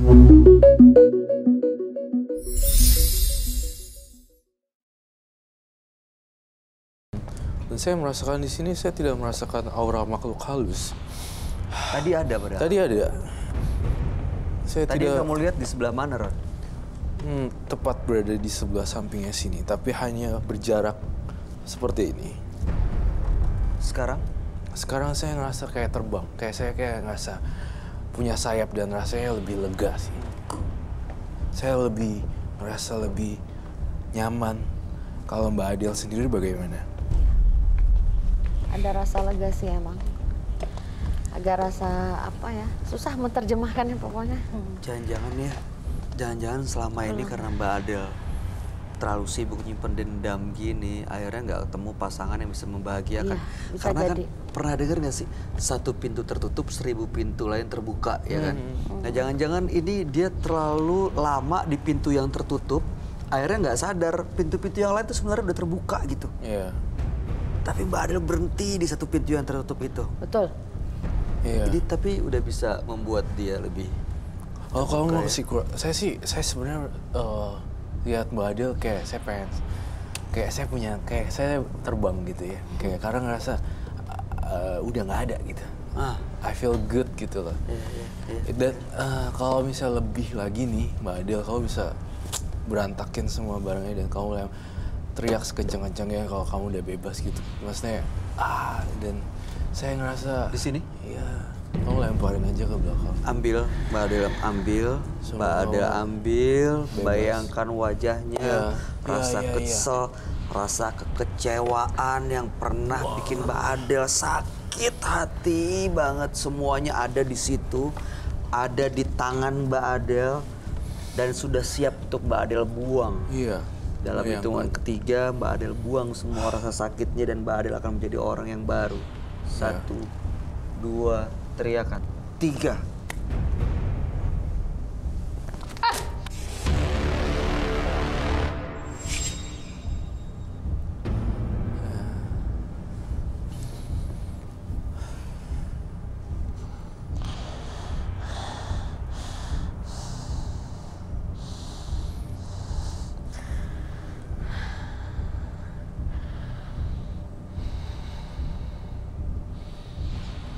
Dan saya merasakan di sini, saya tidak merasakan aura makhluk halus. Tadi ada padahal. Tadi ada. Saya Tadi tidak. kamu lihat di sebelah mana, Ron? Tepat berada di sebelah sampingnya sini, tapi hanya berjarak seperti ini. Sekarang? Sekarang saya ngerasa kayak terbang, saya kayak ngerasa punya sayap dan rasanya lebih lega sih. Saya ngerasa lebih nyaman. Kalau Mbak Adele sendiri bagaimana? Ada rasa lega sih emang. Agak rasa apa ya, susah menerjemahkannya pokoknya. Jangan-jangan selama ini karena Mbak Adele terlalu sibuk nyimpen dendam gini, akhirnya nggak ketemu pasangan yang bisa membahagiakan. Iya, bisa karena jadi. kan pernah dengar nggak sih, 1 pintu tertutup 1000 pintu lain terbuka, ya kan? Nah jangan-jangan ini dia terlalu lama di pintu yang tertutup, akhirnya nggak sadar pintu-pintu yang lain itu sebenarnya udah terbuka gitu. Iya. Tapi Mbak Adele berhenti di 1 pintu yang tertutup itu. Betul. Iya. Jadi tapi udah bisa membuat dia lebih. Oh, kalau mau saya sebenarnya lihat Mbak Adele kayak saya pengen, kayak saya terbang gitu ya. Kayak karena ngerasa udah nggak ada gitu. I feel good gitu loh. Iya. Dan kalau misalnya lebih lagi nih Mbak Adele, kamu bisa berantakin semua barangnya dan kamu teriak sekencang-kencangnya kalau kamu udah bebas gitu. Maksudnya dan saya ngerasa Di sini? Iya. Kamu lemparin aja ke belakang. Ambil, Mbak Adele ambil, Mbak Adele ambil, bebas. Bayangkan wajahnya, rasa kesel, rasa kekecewaan yang pernah bikin Mbak Adele sakit hati banget. Semuanya ada di situ, ada di tangan Mbak Adele, dan sudah siap untuk Mbak Adele buang. Iya. Dalam hitungan ketiga, Mbak Adele buang semua rasa sakitnya dan Mbak Adele akan menjadi orang yang baru. 1, 2, teriakan. 3.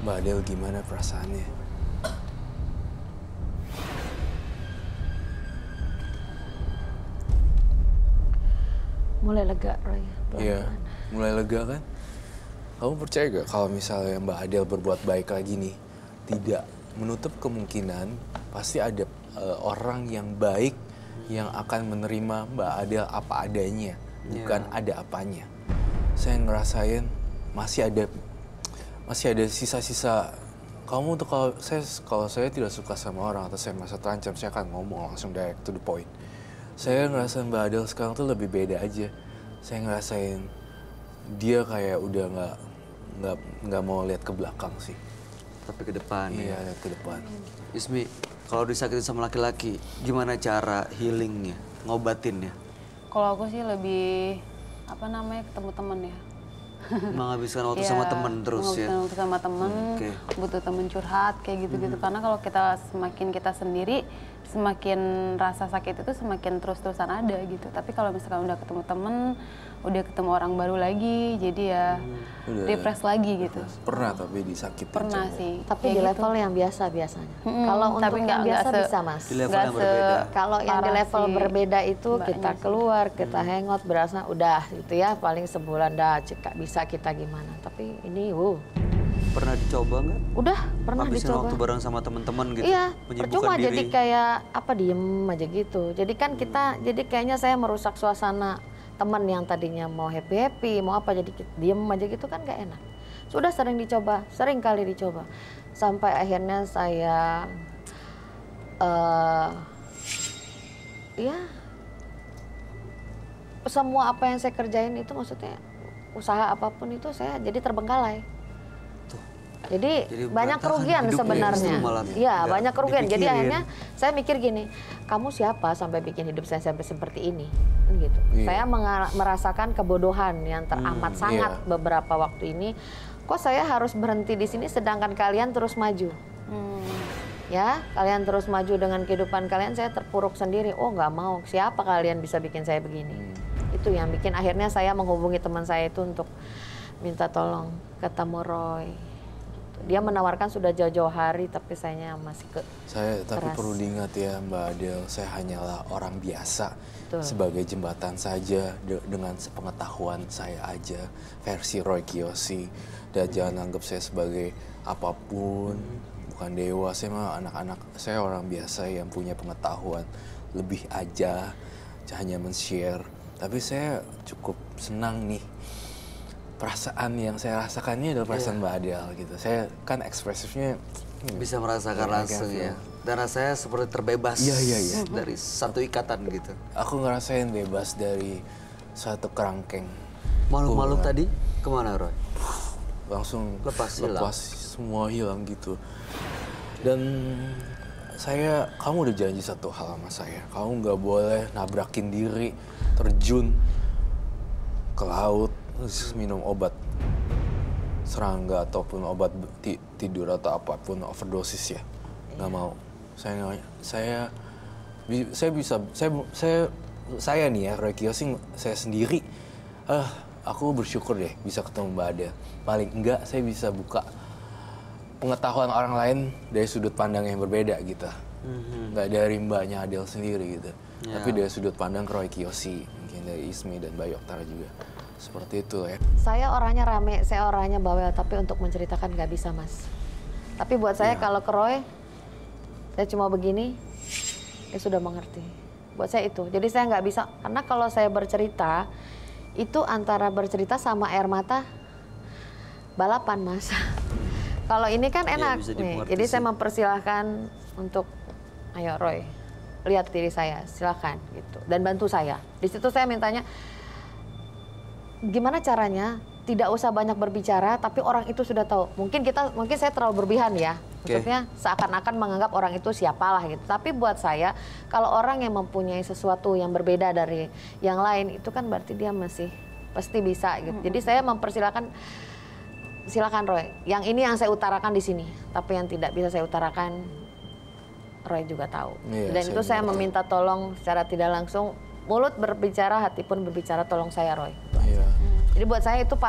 Mbak Adele gimana perasaannya? Mulai lega, Roy. Iya, mulai lega kan? Kamu percaya gak kalau misalnya Mbak Adele berbuat baik lagi nih, tidak menutup kemungkinan pasti ada orang yang baik yang akan menerima Mbak Adele apa adanya, bukan ada apanya. Saya ngerasain masih ada sisa-sisa. Kamu tuh kalau saya tidak suka sama orang atau saya merasa terancam, saya akan ngomong langsung direct to the point. Saya ngerasain Mbak Adele sekarang tuh lebih beda aja. Saya ngerasain dia kayak udah nggak mau lihat ke belakang sih. Tapi ke depan. Iya, lihat ke depan. Ismi, kalau disakitin sama laki-laki, gimana cara healingnya, ngobatinnya? Kalau aku sih lebih ketemu temen ya. Menghabiskan waktu sama temen terus ya? Menghabiskan waktu sama temen, butuh temen curhat kayak gitu-gitu. Karena kalau semakin kita sendiri, semakin rasa sakit itu semakin terus-terusan ada gitu. Tapi kalau misalkan udah ketemu temen, udah ketemu orang baru lagi, jadi ya refresh lagi gitu. Pernah tapi disakitin? Pernah sih. Tapi di level yang biasa biasanya. Kalau untuk yang biasa bisa, Mas. Di level yang berbeda. Kalau yang di level berbeda itu kita keluar, kita hangout, berasa udah gitu ya, paling sebulan dah bisa kita gimana. Tapi ini Pernah dicoba nggak? Udah, pernah Habisin dicoba. waktu bareng sama teman-teman gitu? Iya, menyibukkan percuma diri. jadi kayak diem aja gitu. Jadi kan jadi kayaknya saya merusak suasana teman yang tadinya mau happy-happy, mau apa, jadi diem aja gitu kan gak enak. Sudah sering kali dicoba. Sampai akhirnya saya, semua apa yang saya kerjain itu maksudnya, usaha apapun itu saya jadi terbengkalai. Jadi banyak kerugian sebenarnya. Iya, banyak kerugian. Jadi akhirnya saya mikir gini, kamu siapa sampai bikin hidup saya sampai seperti ini? Gitu. Saya merasakan kebodohan yang teramat sangat beberapa waktu ini. Kok saya harus berhenti di sini sedangkan kalian terus maju? ya kalian terus maju dengan kehidupan kalian, saya terpuruk sendiri. Oh nggak mau, siapa kalian bisa bikin saya begini. Itu yang bikin akhirnya saya menghubungi teman saya itu untuk minta tolong ketemu Roy. Dia menawarkan sudah jauh-jauh hari, tapi sayanya masih Tapi perlu diingat ya Mbak Adele, saya hanyalah orang biasa. Betul. Sebagai jembatan saja dengan sepengetahuan saya aja, versi Roy Kiyoshi. Dan jangan anggap saya sebagai apapun, bukan dewa. Saya mah anak-anak, saya orang biasa yang punya pengetahuan lebih aja, hanya men-share. Tapi saya cukup senang nih. Perasaan yang saya rasakan ini adalah perasaan Mbak Adele gitu. Saya kan ekspresifnya bisa merasakan langsung ya. Dan rasanya seperti terbebas dari satu ikatan gitu. Aku ngerasain bebas dari satu kerangkeng. Makhluk-makhluk tadi kemana Roy? Langsung lepas semua hilang gitu. Dan kamu udah janji satu hal sama saya. Kamu nggak boleh nabrakin diri, terjun ke laut, terus minum obat serangga ataupun obat tidur atau apapun, overdosis ya. Nggak mau. Saya nih ya, Roy Kiyoshi, saya sendiri, aku bersyukur deh bisa ketemu Mbak Adele. Paling enggak saya bisa buka pengetahuan orang lain dari sudut pandang yang berbeda gitu. Nggak dari Mbaknya Adele sendiri gitu. Tapi dari sudut pandang Roy Kiyoshi, mungkin dari Ismi dan Bayu Oktara juga. Seperti itu ya. Saya orangnya rame, saya orangnya bawel, tapi untuk menceritakan nggak bisa Mas. Tapi buat saya kalau ke Roy, saya cuma begini, dia sudah mengerti. Buat saya itu. Jadi saya nggak bisa, karena kalau saya bercerita, itu antara bercerita sama air mata, balapan Mas. Kalau ini kan enak nih, jadi saya mempersilahkan untuk, ayo Roy, lihat diri saya, silakan gitu, dan bantu saya. Di situ saya mintanya, gimana caranya tidak usah banyak berbicara, tapi orang itu sudah tahu. Mungkin saya terlalu berlebihan ya, maksudnya seakan-akan menganggap orang itu siapalah gitu. Tapi buat saya, kalau orang yang mempunyai sesuatu yang berbeda dari yang lain, itu kan berarti dia masih pasti bisa gitu. Jadi saya mempersilahkan, silakan Roy. Yang ini yang saya utarakan di sini, tapi yang tidak bisa saya utarakan, Roy juga tahu. Dan itu saya meminta tolong secara tidak langsung. Mulut berbicara, hati pun berbicara, tolong saya Roy. Jadi buat saya itu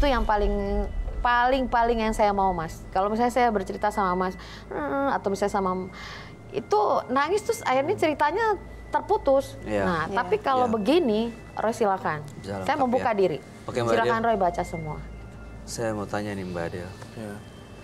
yang paling yang saya mau Mas. Kalau misalnya saya bercerita sama Mas, atau misalnya sama itu nangis terus akhirnya ceritanya terputus. Nah, tapi kalau begini, Roy silakan. Saya membuka diri. Silakan Roy baca semua. Saya mau tanya nih Mbak Adele.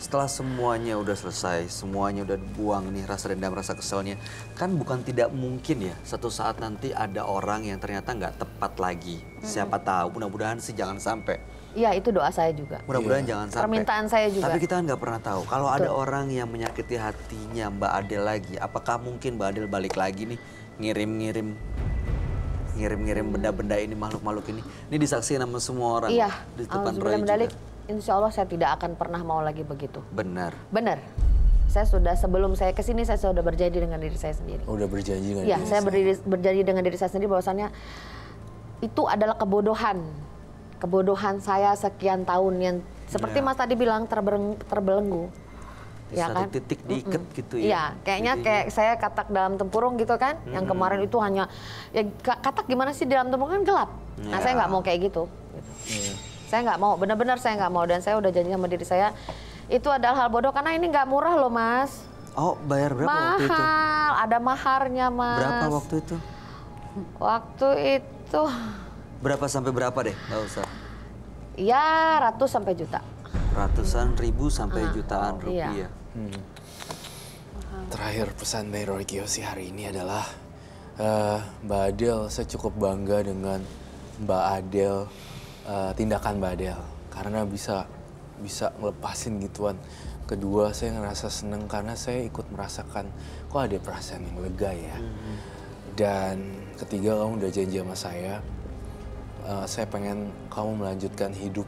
Setelah semuanya udah selesai, semuanya udah buang nih rasa dendam, rasa keselnya, kan bukan tidak mungkin ya satu saat nanti ada orang yang ternyata nggak tepat lagi. Siapa tahu, mudah-mudahan sih jangan sampai. Iya, itu doa saya juga. Mudah-mudahan jangan sampai. Permintaan saya juga. Tapi kita nggak pernah tahu kalau ada orang yang menyakiti hatinya Mbak Adele lagi, apakah mungkin Mbak Adele balik lagi nih ngirim benda-benda ini, makhluk-makhluk ini disaksikan sama semua orang. Iya. Di depan Roy juga. Insya Allah saya tidak akan pernah mau lagi begitu. Benar. Saya sudah, sebelum saya kesini, saya sudah berjanji dengan diri saya sendiri. Udah berjanji dengan diri saya? Iya, saya berjanji dengan diri saya sendiri bahwasannya itu adalah kebodohan. Kebodohan saya sekian tahun yang seperti Mas tadi bilang terbelenggu. Di satu titik diikat gitu ya. Iya, kayaknya kayak saya katak dalam tempurung gitu kan. Yang kemarin itu hanya, ya katak gimana sih dalam tempurung kan gelap. Nah saya nggak mau kayak gitu. Saya nggak mau, benar-benar saya nggak mau. Dan saya udah janji sama diri saya, itu adalah hal bodoh karena ini nggak murah loh Mas. Oh, bayar berapa waktu itu? Mahal, ada maharnya Mas. Berapa waktu itu? Waktu itu. Berapa sampai berapa deh, nggak usah. Ya, ratus sampai juta. Ratusan ribu sampai jutaan rupiah. Iya. Terakhir pesan dari Roy Kiyoshi hari ini adalah, Mbak Adele, saya cukup bangga dengan Mbak Adele, tindakan Mbak Adele, karena bisa ngelepasin gituan. Kedua, saya ngerasa seneng karena saya ikut merasakan kok ada perasaan yang lega ya. Dan ketiga, kamu udah janji sama saya pengen kamu melanjutkan hidup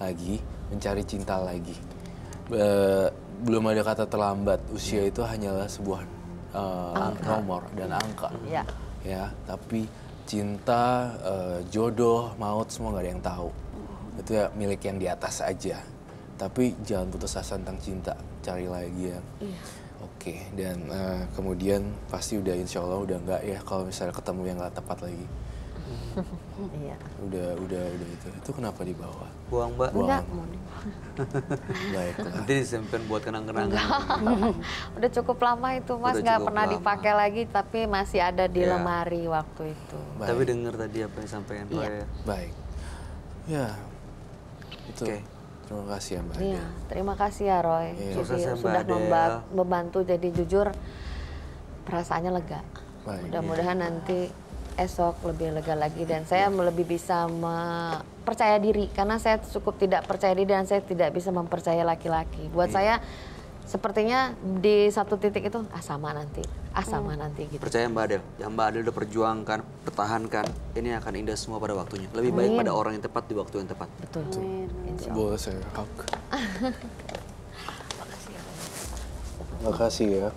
lagi, mencari cinta lagi. Belum ada kata terlambat, usia itu hanyalah sebuah nomor dan angka. Ya, tapi cinta, jodoh, maut, semua gak ada yang tahu. Itu ya milik yang di atas aja. Tapi jangan putus asa tentang cinta, cari lagi yang Oke, dan kemudian pasti udah insya Allah udah enggak ya kalau misalnya ketemu yang nggak tepat lagi. Iya. Udah itu kenapa dibawa? Buang, Mbak. Enggak. Baiklah. Nanti disimpan buat kenang-kenangan. Udah cukup lama itu Mas, Udah nggak cukup pernah lama. dipakai lagi, tapi masih ada di Ya. lemari waktu itu. Baik. Tapi dengar tadi apa yang sampaikan Roy Iya. ya. Baik. Ya, itu. Oke. Terima kasih ya Mbak Iya, Adel. terima kasih ya Roy. Iya. Jadi Sukses ya, Mbak sudah Adel. membantu, jadi jujur perasaannya lega. Baik. Mudah-mudahan nanti esok lebih lega lagi dan saya lebih bisa percaya diri karena saya cukup tidak percaya diri dan saya tidak bisa mempercayai laki-laki. Buat saya sepertinya di satu titik itu sama nanti gitu. Percaya Mbak Adel, yang Mbak Adel udah perjuangkan, pertahankan, ini akan indah semua pada waktunya. Lebih baik pada orang yang tepat di waktu yang tepat. Betul. Insya Allah. Boleh saya hug. Makasih ya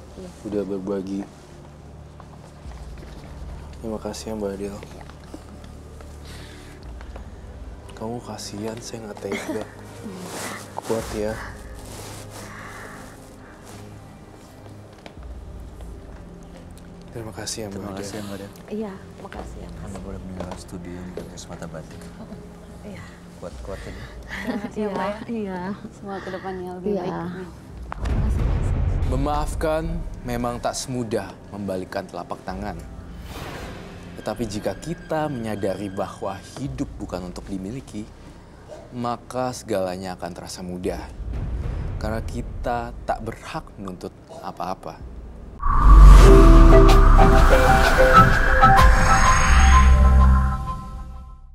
udah berbagi. Terima kasih ya Mbak Adel. Kamu kasihan, saya nggak tega. Kuat ya. Terima kasih ya Mbak Terima Adel. kasih ya Mbak Adel. Iya, makasih ya Mas. Anda boleh meninggalkan studio dengan semata batik. Iya. Kuat-kuat aja. Terima kasih ya Mbak ya. Iya. Semua kedepannya lebih Iya. baik. Amin. Memaafkan memang tak semudah membalikkan telapak tangan. Tetapi jika kita menyadari bahwa hidup bukan untuk dimiliki, maka segalanya akan terasa mudah. Karena kita tak berhak menuntut apa-apa.